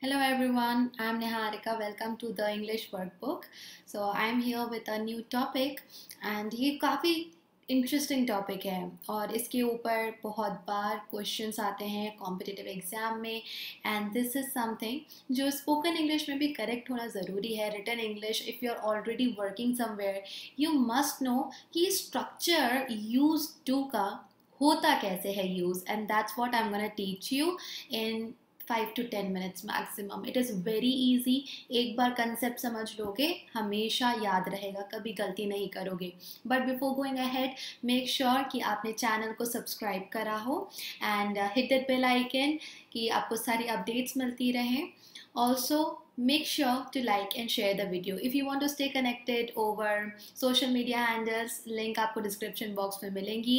Hello everyone, I'm Niharika. Welcome to the English Workbook. So I'm here with a new topic and ये काफ़ी interesting topic है और इसके ऊपर बहुत बार क्वेश्चंस आते हैं कॉम्पिटिटिव एग्ज़ाम में एंड दिस इज़ समथिंग जो स्पोकन इंग्लिश में भी करेक्ट होना ज़रूरी है. Written English if you are already working somewhere you must know कि स्ट्रक्चर यूज टू का होता कैसे है use and that's what I am gonna teach you in 5 to 10 minutes maximum. It is very easy. एक बार concept समझ लोगे हमेशा याद रहेगा, कभी गलती नहीं करोगे. But before going ahead make sure कि आपने चैनल को सब्सक्राइब करा हो and hit that bell icon कि आपको सारी अपडेट्स मिलती रहें. Also make sure to like and share the video. If you want to stay connected over social media handles, link आपको description box में मिलेंगी.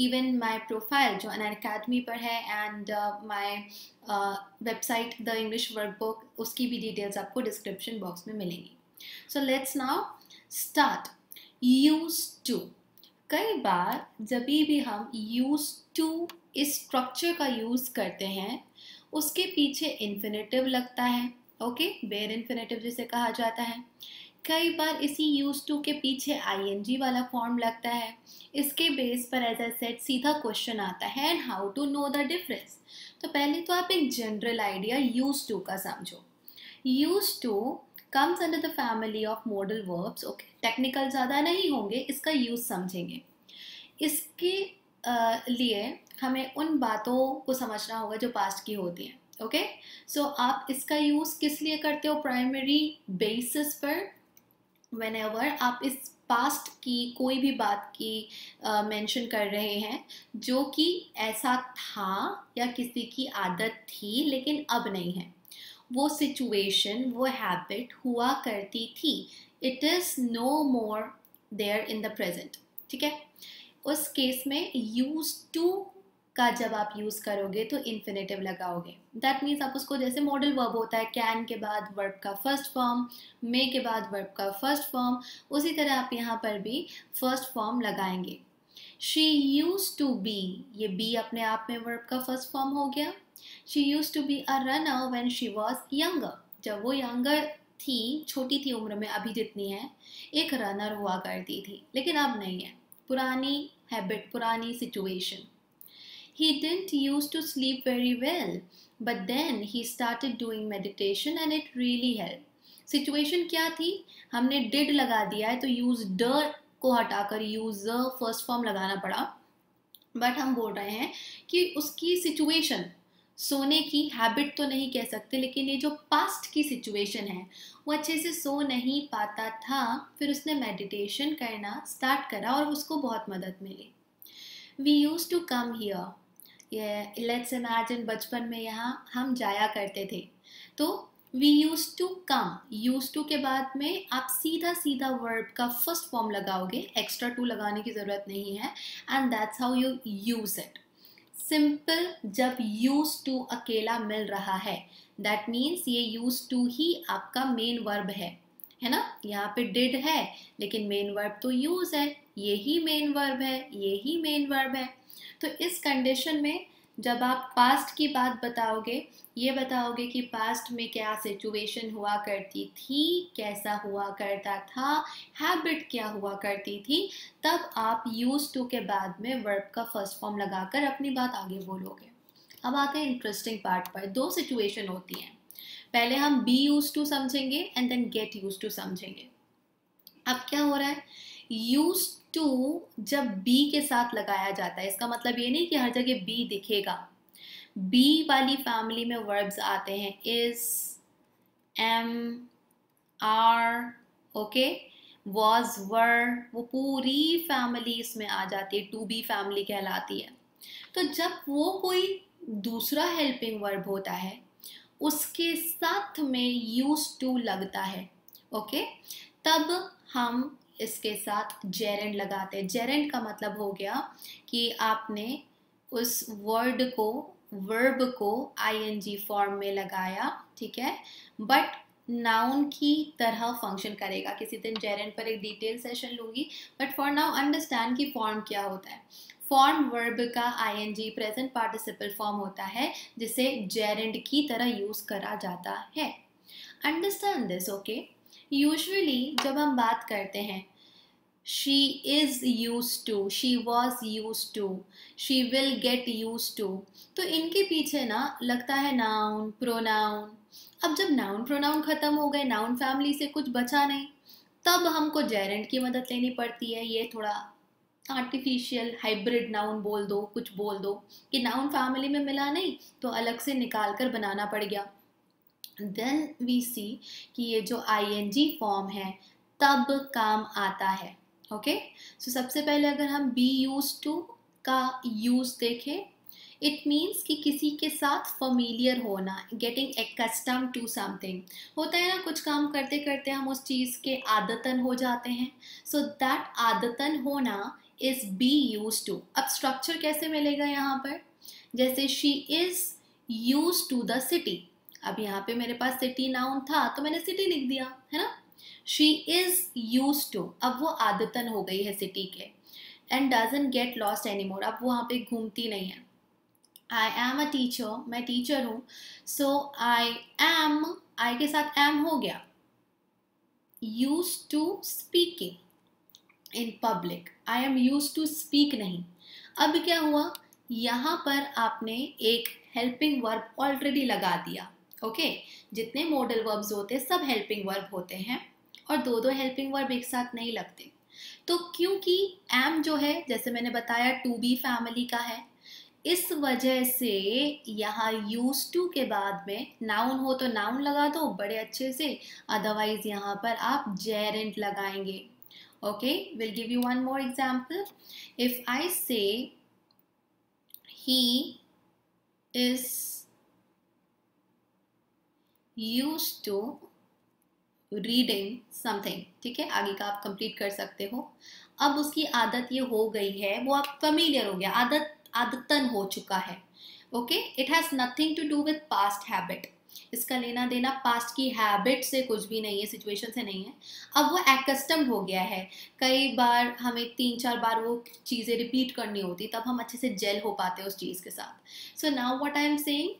Even my profile जो Unacademy पर है and my website The English Workbook उसकी भी details आपको description box में मिलेंगी. So let's now start. Used to. कई बार जब भी हम used to इस स्ट्रक्चर का यूज़ करते हैं उसके पीछे इन्फिनेटिव लगता है. ओके, बेयर इन्फिनेटिव जिसे कहा जाता है. कई बार इसी यूज टू के पीछे आईएनजी वाला फॉर्म लगता है. इसके बेस पर एज आई सेड सीधा क्वेश्चन आता है and how to know the difference. तो पहले तो आप एक जनरल आइडिया यूज टू का समझो. Use to comes under the family of modal verbs. Okay, technical ज़्यादा नहीं होंगे, इसका यूज समझेंगे. इसके लिए हमें उन बातों को समझना होगा जो पास्ट की होती हैं. ओके, सो आप इसका यूज़ किस लिए करते हो? प्राइमरी बेसिस पर व्हेनेवर आप इस पास्ट की कोई भी बात की मेंशन कर रहे हैं जो कि ऐसा था या किसी की आदत थी लेकिन अब नहीं है, वो सिचुएशन वो हैबिट हुआ करती थी. It is no more there in the present. ठीक है, उस केस में यूज टू का जब आप यूज़ करोगे तो इन्फिनेटिव लगाओगे. दैट मीन्स आप उसको जैसे मॉडल वर्ब होता है कैन के बाद वर्ब का फर्स्ट फॉर्म, मे के बाद वर्ब का फर्स्ट फॉर्म, उसी तरह आप यहाँ पर भी फर्स्ट फॉर्म लगाएंगे. शी यूज टू बी, ये बी अपने आप में वर्ब का फर्स्ट फॉर्म हो गया. She use to be a runner when she was younger, जब वो यंगर थी, छोटी थी उम्र में, अभी जितनी है, एक रनर हुआ करती थी लेकिन अब नहीं है. पुरानी हैबिट, पुरानी situation. He didn't used to sleep very well, but then he started doing meditation and it really helped. Situation क्या थी? हमने did लगा दिया है तो use the को हटाकर use the first form लगाना पड़ा. बट हम बोल रहे हैं कि उसकी सिचुएशन, सोने की हैबिट तो नहीं कह सकते लेकिन ये जो पास्ट की सिचुएशन है वो अच्छे से सो नहीं पाता था, फिर उसने मेडिटेशन करना स्टार्ट करा और उसको बहुत मदद मिली. We use to come here, ये लेट्स इमेजिन बचपन में यहाँ हम जाया करते थे. तो we use to come, use to के बाद में आप सीधा सीधा वर्ब का फर्स्ट फॉर्म लगाओगे, एक्स्ट्रा टू लगाने की ज़रूरत नहीं है and that's how you use it. Simple जब यूज टू अकेला मिल रहा है दैट मीन्स ये यूज टू ही आपका मेन वर्ब है ना. यहाँ पे डिड है लेकिन मेन वर्ब तो यूज है, यही मेन वर्ब है, यही मेन वर्ब है. तो इस कंडीशन में जब आप पास्ट की बात बताओगे, ये बताओगे कि पास्ट में क्या सिचुएशन हुआ करती थी, कैसा हुआ करता था, हैबिट क्या हुआ करती थी, तब आप यूज टू के बाद में वर्ब का फर्स्ट फॉर्म लगाकर अपनी बात आगे बोलोगे. अब आते हैं इंटरेस्टिंग पार्ट पर. दो सिचुएशन होती हैं, पहले हम बी यूज टू समझेंगे and then get use to समझेंगे. अब क्या हो रहा है? यूज टू जब बी के साथ लगाया जाता है, इसका मतलब ये नहीं कि हर जगह बी दिखेगा. बी वाली फैमिली में वर्ब्स आते हैं is, am, are, okay, was, were, वो पूरी फैमिली इसमें आ जाती है, टू बी फैमिली कहलाती है. तो जब वो कोई दूसरा हेल्पिंग वर्ब होता है उसके साथ में यूज टू लगता है, ओके, तब हम इसके साथ जेरेंड लगाते हैं. जेरेंड का मतलब हो गया कि आपने उस वर्ब को आईएनजी फॉर्म में लगाया, ठीक है, बट नाउन की तरह फंक्शन करेगा. किसी दिन जेरेंड पर एक डिटेल सेशन लूंगी, बट फॉर नाउ अंडरस्टैंड कि फॉर्म क्या होता है. फॉर्म वर्ब का आईएनजी प्रेजेंट पार्टिसिपल फॉर्म होता है जिसे जेरेंड की तरह यूज करा जाता है। Understand this, okay. यूजुअली जब हम बात करते हैं she is used to, she was used to, she will get used to, तो इनके पीछे ना लगता है नाउन प्रोनाउन। अब जब नाउन प्रोनाउन खत्म हो गए, नाउन फैमिली से कुछ बचा नहीं, तब हमको जेरेंड की मदद लेनी पड़ती है। ये थोड़ा आर्टिफिशियल हाइब्रिड नाउन बोल दो, कुछ बोल दो कि नाउन फैमिली में मिला नहीं तो अलग से निकाल कर बनाना पड़ गया। देन वी सी कि ये जो आईएनजी फॉर्म है तब काम आता है। ओके, सो सबसे पहले अगर हम बी यूज टू का यूज देखें, इट मीन्स कि किसी के साथ फमिलियर होना, गेटिंग एक्स्टम टू समथिंग। होता है ना, कुछ काम करते करते हम उस चीज़ के आदतन हो जाते हैं। सो दैट आदतन होना इज बी यूज टू। अब स्ट्रक्चर कैसे मिलेगा यहाँ पर, जैसे she is use to the city. अब यहाँ पे मेरे पास सिटी नाउन था तो मैंने सिटी लिख दिया, है ना। शी इज यूज टू, अब वो आदतन हो गई है सिटी के। And doesn't get lost anymore, अब वो वहाँ पे घूमती नहीं है। आई एम अ टीचर, मैं टीचर हूँ। सो आई एम, आई के साथ एम हो गया। Use to speaking in public, I am use to speak नहीं। अब क्या हुआ, यहाँ पर आपने एक हेल्पिंग वर्ब ऑलरेडी लगा दिया। ओके, जितने मॉडल वर्ब्स होते हैं सब हेल्पिंग वर्ब होते हैं और दो दो हेल्पिंग वर्ब एक साथ नहीं लगते। तो क्योंकि एम जो है, जैसे मैंने बताया, टू बी फैमिली का है, इस वजह से यहाँ यूज टू के बाद में नाउन हो तो नाउन लगा दो बड़े अच्छे से, अदरवाइज यहाँ पर आप जेरेंड लगाएंगे। Okay, will give you one more example. If I say he is used to reading something, ठीक है, आगे का आप कंप्लीट कर सकते हो। अब उसकी आदत ये हो गई है, वो आप फैमिलियर हो गया, आदतन हो चुका है। Okay, it has nothing to do with past habit, इसका लेना देना पास्ट की हैबिट से कुछ भी नहीं है, सिचुएशन से नहीं है। अब वो एक्स्टम्ड हो गया है, कई बार हमें 3-4 बार वो चीज़ें रिपीट करनी होती, तब हम अच्छे से जेल हो पाते हैं उस चीज़ के साथ। So now what I am saying,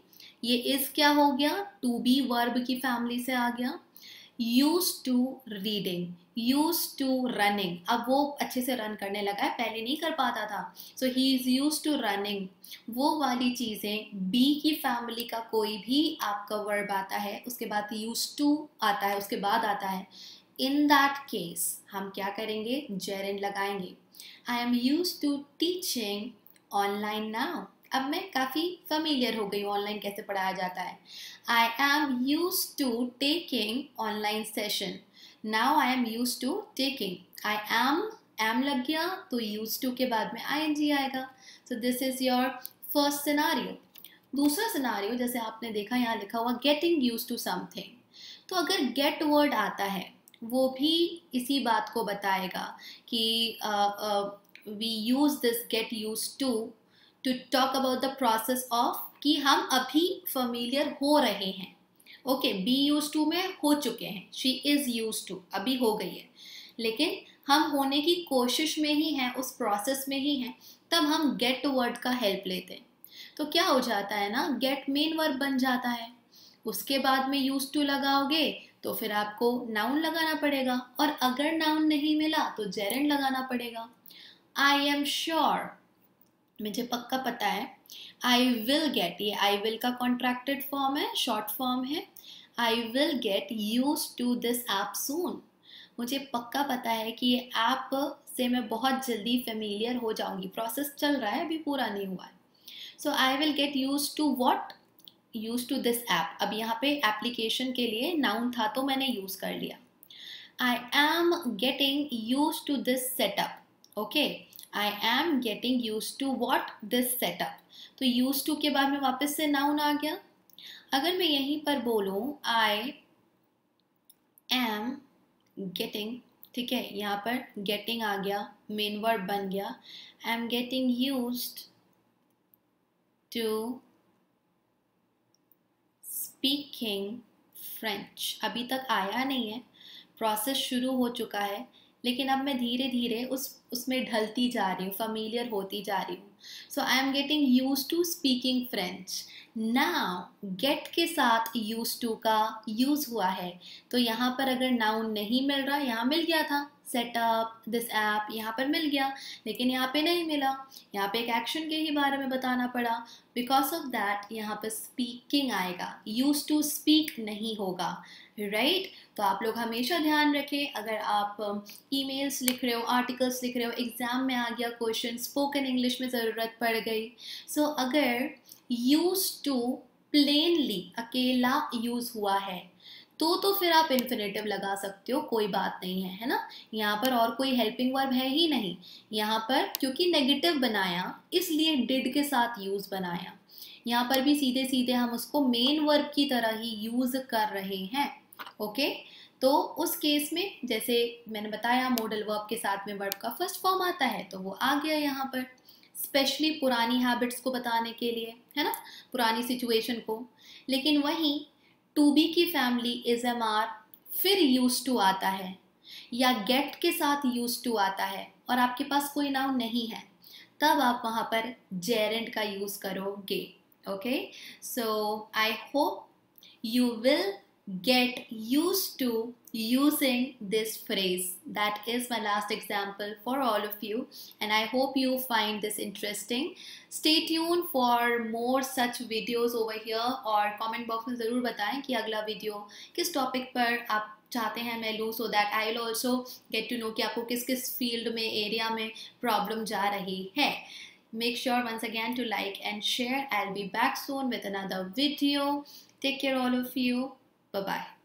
ये इज क्या हो गया, टू बी वर्ब की फैमिली से आ गया। Used to reading, used to running, अब वो अच्छे से रन करने लगा है, पहले नहीं कर पाता था। So he is used to running, वो वाली चीज़ें। बी की फैमिली का कोई भी आपका वर्ब आता है उसके बाद यूज्ड टू आता है, उसके बाद आता है, इन दैट केस हम क्या करेंगे, जेरेंड लगाएंगे। I am used to teaching online now, अब मैं काफ़ी फैमिलियर हो गई हूँ ऑनलाइन कैसे पढ़ाया जाता है। I am use to taking online session, now I am use to taking. I am लग गया तो यूज टू के बाद में आई एन जी आएगा। So this is your first scenario. दूसरा सिनारियो, जैसे आपने देखा यहाँ लिखा हुआ गेटिंग यूज टू समथिंग, तो अगर गेट वर्ड आता है वो भी इसी बात को बताएगा कि we use this get use to talk about the process of, कि हम अभी फैमिलियर हो रहे हैं। ओके, बी यूज टू में हो चुके हैं, शी इज यूज टू अभी हो गई है, लेकिन हम होने की कोशिश में ही हैं, उस प्रोसेस में ही हैं, तब हम गेट वर्ड का हेल्प लेते हैं। तो क्या हो जाता है ना, गेट मेन वर्ब बन जाता है, उसके बाद में यूज टू लगाओगे तो फिर आपको नाउन लगाना पड़ेगा, और अगर नाउन नहीं मिला तो जेरेंड लगाना पड़ेगा। आई एम श्योर, मुझे पक्का पता है। आई विल गेट, ये आई विल का कॉन्ट्रैक्टेड फॉर्म है, शॉर्ट फॉर्म है। I will get use to this app soon, मुझे पक्का पता है कि ये ऐप से मैं बहुत जल्दी फेमिलियर हो जाऊंगी, प्रोसेस चल रहा है, अभी पूरा नहीं हुआ है। So I will get use to what, use to this app. अब यहाँ पे एप्लीकेशन के लिए नाउन था तो मैंने यूज कर लिया। I am getting use to this setup. Okay, I am getting used to what, this setup। तो used to के बाद में वापस से noun आ गया। अगर मैं यहीं पर बोलूँ I am getting, ठीक है, यहाँ पर getting आ गया, main verb बन गया। I am getting used to speaking French, अभी तक आया नहीं है, प्रोसेस शुरू हो चुका है, लेकिन अब मैं धीरे धीरे उसमें ढलती जा रही हूँ, familiar होती जा रही हूँ. So I am getting used to speaking French. Now get के साथ used to का use हुआ है, तो यहाँ पर अगर noun नहीं मिल रहा, यहाँ मिल गया था set up this app, यहाँ पर मिल गया, लेकिन यहाँ पे नहीं मिला. यहाँ पे एक action के ही बारे में बताना पड़ा. Because of that यहाँ पे speaking आएगा, used to speak नहीं होगा. राइट तो आप लोग हमेशा ध्यान रखें, अगर आप ईमेल्स लिख रहे हो, आर्टिकल्स लिख रहे हो, एग्जाम में आ गया क्वेश्चन, स्पोकन इंग्लिश में ज़रूरत पड़ गई, सो अगर यूज टू प्लेनली अकेला यूज हुआ है तो फिर आप इन्फिनेटिव लगा सकते हो, कोई बात नहीं है, है ना. यहाँ पर और कोई हेल्पिंग वर्ब है ही नहीं. यहाँ पर क्योंकि नेगेटिव बनाया इसलिए डिड के साथ यूज बनाया. यहाँ पर भी सीधे सीधे हम उसको मेन वर्ब की तरह ही यूज कर रहे हैं. ओके तो उस केस में जैसे मैंने बताया मॉडल वर्ब के साथ में वर्ब का फर्स्ट फॉर्म आता है, तो वो आ गया यहाँ पर, स्पेशली पुरानी हैबिट्स को बताने के लिए, है ना, पुरानी सिचुएशन को. लेकिन वहीं टू बी की फैमिली इज एम आर फिर यूज टू आता है, या गेट के साथ यूज टू आता है और आपके पास कोई नाउन नहीं है, तब आप वहाँ पर जेरेंट का यूज करोगे. Okay so I hope you will get used to using this phrase. That is my last example for all of you, and I hope you find this interesting. Stay tuned for more such videos over here, और comment box में ज़रूर बताएं कि अगला video किस topic पर आप चाहते हैं मैं लूँ, so that I will also get to know कि आपको किस किस फील्ड में, एरिया में प्रॉब्लम जा रही है. Make sure once again to like and share. I'll be back soon with another video. Take care all of you. Bye bye.